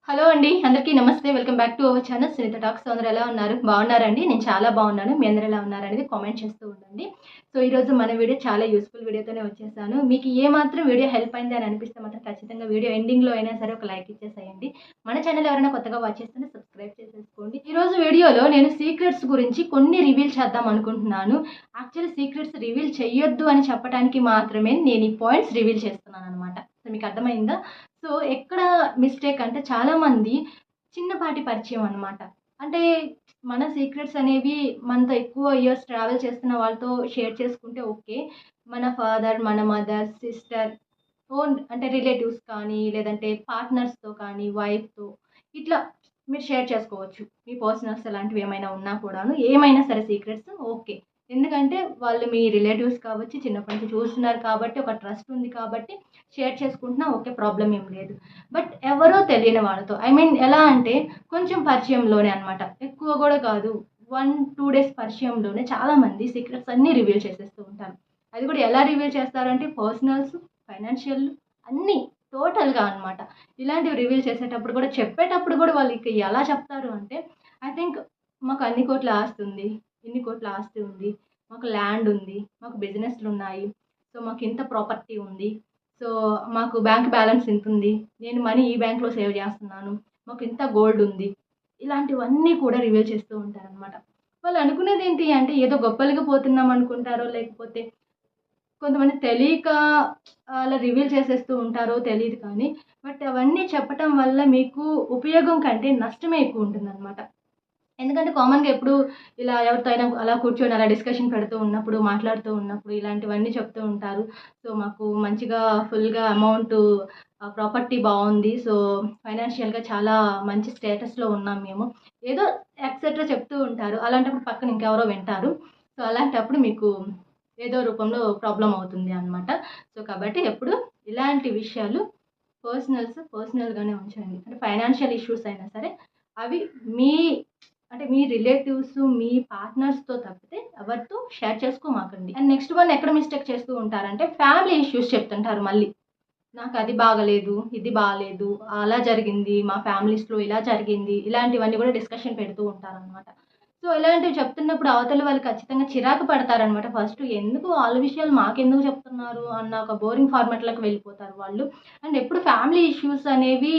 Hello అండి, అందరికీ నమస్తే. Welcome back to our channel Sunitha talks. అందరూ ఎలా ఉన్నారు? బాగున్నారండి? నేను చాలా బాగున్నాను. మీ అందరూ ఎలా ఉన్నారనేది కామెంట్ చేస్తూ ఉండండి. సో ఈరోజు మన వీడియో చాలా యూస్ఫుల్ వీడియోతోనే వచ్చేసాను. మీకు ఏ మాత్రం వీడియో హెల్ప్ అయింది అని అనిపిస్తే మాత్రం ఖచ్చితంగా వీడియో ఎండింగ్లో అయినా సరే ఒక లైక్ ఇచ్చేసేయండి. మన ఛానల్ ఎవరైనా కొత్తగా వాచ్ చేస్తుంటే సబ్స్క్రైబ్ చేసేసుకోండి. ఈరోజు వీడియోలో నేను సీక్రెట్స్ గురించి కొన్ని రివీల్ చేద్దాం అనుకుంటున్నాను. యాక్చువల్లీ సీక్రెట్స్ రివీల్ చేయొద్దు అని చెప్పడానికి మాత్రమే నేను ఈ పాయింట్స్ రివీల్ చేస్తున్నాను అనమాట. సో మీకు అర్థమైందా? సో ఎక్కడ మిస్టేక్ అంటే చాలామంది చిన్నపాటి పరిచయం అనమాట. అంటే మన సీక్రెట్స్ అనేవి మనతో ఎక్కువ ఇయర్స్ ట్రావెల్ చేస్తున్న వాళ్ళతో షేర్ చేసుకుంటే ఓకే. మన ఫాదర్, మన మదర్, సిస్టర్, ఓన్ అంటే రిలేటివ్స్ కానీ, లేదంటే పార్ట్నర్స్‌తో కానీ, వైఫ్‌తో ఇట్లా మీరు షేర్ చేసుకోవచ్చు. మీ పర్సనల్స్ అలాంటివి ఏమైనా ఉన్నా కూడాను. ఏమైనా సరే సీక్రెట్స్ ఓకే. ఎందుకంటే వాళ్ళు మీ రిలేటివ్స్ కావచ్చు, చిన్నప్పటి నుంచి చూస్తున్నారు కాబట్టి, ఒక ట్రస్ట్ ఉంది కాబట్టి షేర్ చేసుకుంటున్నా ఓకే, ప్రాబ్లమ్ ఏం లేదు. బట్ ఎవరో తెలియని వాళ్ళతో ఎలా అంటే కొంచెం పరిచయంలోనే అనమాట. ఎక్కువ కూడా కాదు. 1, 2 డేస్ పరిచయంలోనే చాలామంది సీక్రెట్స్ అన్నీ రివీల్ చేసేస్తూ ఉంటారు. అది కూడా ఎలా రివీల్ చేస్తారంటే పర్సనల్స్, ఫైనాన్షియల్ అన్నీ టోటల్‌గా అనమాట. ఇలాంటివి రివీల్ చేసేటప్పుడు కూడా చెప్పేటప్పుడు కూడా వాళ్ళకి ఎలా చెప్తారు అంటే, ఐ థింక్ మాకు అన్ని కోట్ల ఆస్తి ఉంది. ఇన్ని కోట్ల ఆస్తి ఉంది. మాకు ల్యాండ్ ఉంది. మాకు బిజినెస్‌లున్నాయి. సో మాకు ఇంత ప్రాపర్టీ ఉంది. సో మాకు బ్యాంక్ బ్యాలెన్స్ ఇంతుంది. నేను మనీ ఈ బ్యాంక్‌లో సేవ్ చేస్తున్నాను. మాకు ఇంత గోల్డ్ ఉంది. ఇలాంటివన్నీ కూడా రివీల్ చేస్తూ ఉంటారనమాట. వాళ్ళు అనుకునేదేంటి అంటే ఏదో గొప్పలుగా పోతున్నాం అనుకుంటారో, లేకపోతే కొంతమంది తెలియక అలా రివీల్ చేసేస్తూ ఉంటారో తెలీదు కానీ, బట్ అవన్నీ చెప్పటం వల్ల మీకు ఉపయోగం కంటే నష్టమే ఎక్కువ ఉంటుందనమాట. ఎందుకంటే కామన్‌గా ఎప్పుడు ఇలా ఎవరితో అయినా అలా కూర్చొని అలా డిస్కషన్ పెడుతూ ఉన్నప్పుడు, మాట్లాడుతూ ఉన్నప్పుడు ఇలాంటివన్నీ చెప్తూ ఉంటారు. సో మాకు మంచిగా ఫుల్‌గా అమౌంటు ప్రాపర్టీ బావుంది. సో ఫైనాన్షియల్‌గా చాలా మంచి స్టేటస్‌లో ఉన్నాం మేము. ఏదో ఎక్సెట్రా చెప్తూ ఉంటారు. అలాంటప్పుడు పక్కన ఇంకెవరో వింటారు. సో అలాంటప్పుడు మీకు ఏదో రూపంలో ప్రాబ్లమ్ అవుతుంది అనమాట. సో కాబట్టి ఎప్పుడు ఇలాంటి విషయాలు పర్సనల్‌గానే ఉంచండి. అంటే ఫైనాన్షియల్ ఇష్యూస్ అయినా సరే అవి మీ అంటే మీ రిలేటివ్స్, మీ పార్ట్నర్స్‌తో తప్పితే ఎవరితో షేర్ చేసుకోమాకండి. అండ్ నెక్స్ట్ వన్ ఎక్కడ మిస్టేక్ చేస్తూ ఉంటారంటే ఫ్యామిలీ ఇష్యూస్ చెప్తుంటారు మళ్ళీ. నాకు అది బాగలేదు, ఇది బాలేదు, అలా జరిగింది, మా ఫ్యామిలీస్‌లో ఇలా జరిగింది. ఇలాంటివన్నీ కూడా డిస్కషన్ పెడుతూ ఉంటారనమాట. సో ఇలాంటివి చెప్తున్నప్పుడు అవతల వాళ్ళు ఖచ్చితంగా చిరాకు పడతారనమాట. ఫస్ట్ ఎందుకు ఆళ్ళ విషయాలు మాకెందుకు చెప్తున్నారు అన్న ఒక బోరింగ్ ఫార్మాట్‌లోకి వెళ్ళిపోతారు వాళ్ళు. అండ్ ఎప్పుడు ఫ్యామిలీ ఇష్యూస్ అనేవి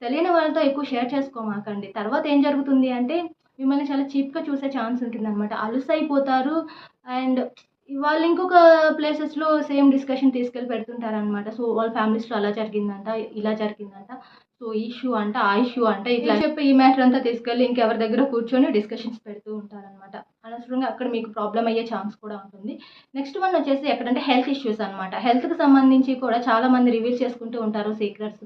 తెలియని వాళ్ళతో ఎక్కువ షేర్ చేసుకోమాకండి. తర్వాత ఏం జరుగుతుంది అంటే మిమ్మల్ని చాలా చీప్‌గా చూసే ఛాన్స్ ఉంటుందనమాట. అలుసైపోతారు. అండ్ వాళ్ళు ఇంకొక ప్లేసెస్‌లో సేమ్ డిస్కషన్ తీసుకెళ్ళి పెడుతుంటారనమాట. సో వాళ్ళ ఫ్యామిలీస్‌లో అలా జరిగిందంట, ఇలా జరిగిందంట. సో ఈ ఇష్యూ అంట, ఆ ఇష్యూ అంట ఇట్లా చెప్పి ఈ మ్యాటర్ అంతా తీసుకెళ్ళి ఇంకెవరి దగ్గర కూర్చొని డిస్కషన్స్ పెడుతూ ఉంటారనమాట. అనవసరంగా అక్కడ మీకు ప్రాబ్లమ్ అయ్యే ఛాన్స్ కూడా ఉంటుంది. నెక్స్ట్ వన్ వచ్చేసి ఎక్కడంటే హెల్త్ ఇష్యూస్ అనమాట. హెల్త్‌కి సంబంధించి కూడా చాలామంది రివీల్ చేసుకుంటూ ఉంటారు సీక్రెట్స్.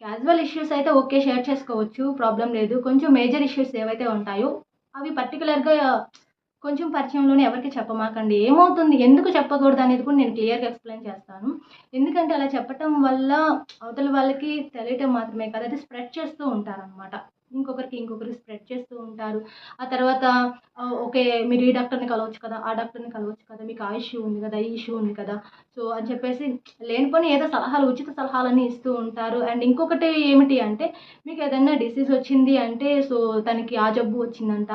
క్యాజువల్ ఇష్యూస్ అయితే ఓకే, షేర్ చేసుకోవచ్చు, ప్రాబ్లమ్ లేదు. కొంచెం మేజర్ ఇష్యూస్ ఏవైతే ఉంటాయో అవి పర్టిక్యులర్‌గా కొంచెం పరిచయంలోనే ఎవరికీ చెప్పమాకండి. ఏమవుతుంది, ఎందుకు చెప్పకూడదు అనేది కూడా నేను క్లియర్‌గా ఎక్స్‌ప్లెయిన్ చేస్తాను. ఎందుకంటే అలా చెప్పటం వల్ల అవతల వాళ్ళకి తెలియటం మాత్రమే కాదు, అది స్ప్రెడ్ చేస్తూ ఉంటారనమాట. ఇంకొకరికి స్ప్రెడ్ చేస్తూ ఉంటారు. ఆ తర్వాత ఓకే, మీరు ఈ డాక్టర్‌ని కలవచ్చు కదా, ఆ డాక్టర్‌ని కలవచ్చు కదా, మీకు ఆ ఇష్యూ ఉంది కదా, ఈ ఇష్యూ ఉంది కదా. సో అని చెప్పేసి లేనిపోని ఏదో సలహాలు, ఉచిత సలహాలన్నీ ఇస్తూ ఉంటారు. అండ్ ఇంకొకటి ఏమిటి అంటే మీకు ఏదన్నా డిసీజ్ వచ్చింది అంటే సో తనకి ఆ జబ్బు వచ్చిందంట,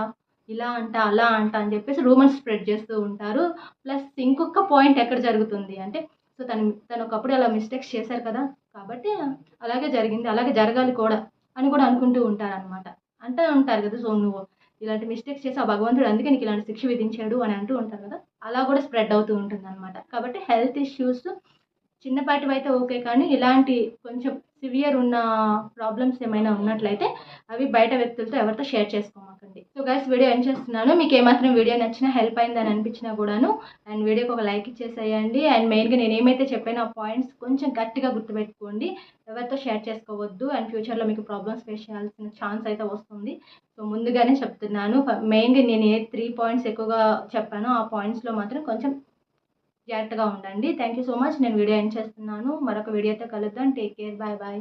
ఇలా అంట, అలా అంట అని చెప్పేసి రూమర్స్ స్ప్రెడ్ చేస్తూ ఉంటారు. ప్లస్ ఇంకొక పాయింట్ ఎక్కడ జరుగుతుంది అంటే సో తను ఒకప్పుడు అలా మిస్టేక్స్ చేశారు కదా, కాబట్టి అలాగే జరిగింది, అలాగే జరగాలి కూడా అని కూడా అనుకుంటూ ఉంటారనమాట. అంటూ ఉంటారు కదా, సో నువ్వు ఇలాంటి మిస్టేక్స్ చేసి ఆ భగవంతుడు అందుకే నీకు ఇలాంటి శిక్ష విధించాడు అని అంటూ ఉంటారు కదా. అలా కూడా స్ప్రెడ్ అవుతూ ఉంటుందన్నమాట. కాబట్టి హెల్త్ ఇష్యూస్ చిన్నపాటివైతే ఓకే. కానీ ఇలాంటి కొంచెం సివియర్ ఉన్న ప్రాబ్లమ్స్ ఏమైనా ఉన్నట్లయితే అవి బయట వ్యక్తులతో ఎవరితో షేర్ చేసుకోమాకండి. సో గైస్, వీడియో ఎండ్ చేస్తున్నాను. మీకు ఏమాత్రం వీడియో నచ్చినా, హెల్ప్ అయిందని అనిపించినా కూడాను అండ్ వీడియోకి ఒక లైక్ ఇచ్చేసేయండి. అండ్ మెయిన్‌గా నేను ఏమైతే చెప్పానో ఆ పాయింట్స్ కొంచెం గట్టిగా గుర్తుపెట్టుకోండి. ఎవరితో షేర్ చేసుకోవద్దు. అండ్ ఫ్యూచర్‌లో మీకు ప్రాబ్లమ్స్ ఫేస్ చేయాల్సిన ఛాన్స్ అయితే వస్తుంది. సో ముందుగానే చెప్తున్నాను. మెయిన్‌గా నేను ఏ 3 పాయింట్స్ ఎక్కువగా చెప్పానో ఆ పాయింట్స్‌లో మాత్రం కొంచెం జాగ్రత్తగా ఉండండి. Thank you so much. నేను వీడియో ఎండ్ చేస్తున్నాను. మరొక వీడియోతో కలుద్దాం. Take care. Bye bye.